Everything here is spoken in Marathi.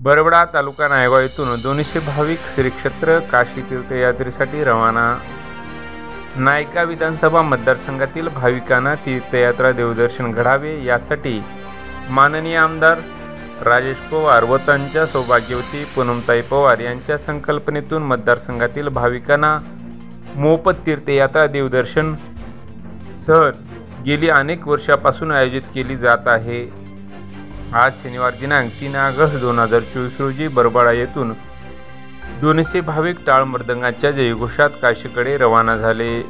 बरबडा तालुका नायगाव येथून 200 भाविक श्री क्षेत्र काशी तीर्थयात्रेसाठी रवाना। नायका विधानसभा मतदारसंघातील भाविकांना तीर्थयात्रा देवदर्शन घडावे यासाठी माननीय आमदार राजेश पवार व त्यांच्या सौभाग्यवती पूनमताई पवार यांच्या संकल्पनेतून मतदारसंघातील भाविकांना मोफत तीर्थयात्रा देवदर्शन सहज गेली अनेक वर्षापासून आयोजित केली जात आहे। आज शनिवार दिनांक 3 ऑगस्ट 2024 रोजी बरबडा येथून 200 भाविक टाळ मृदंगाच्या जयघोषात काशीकडे रवाना झाले।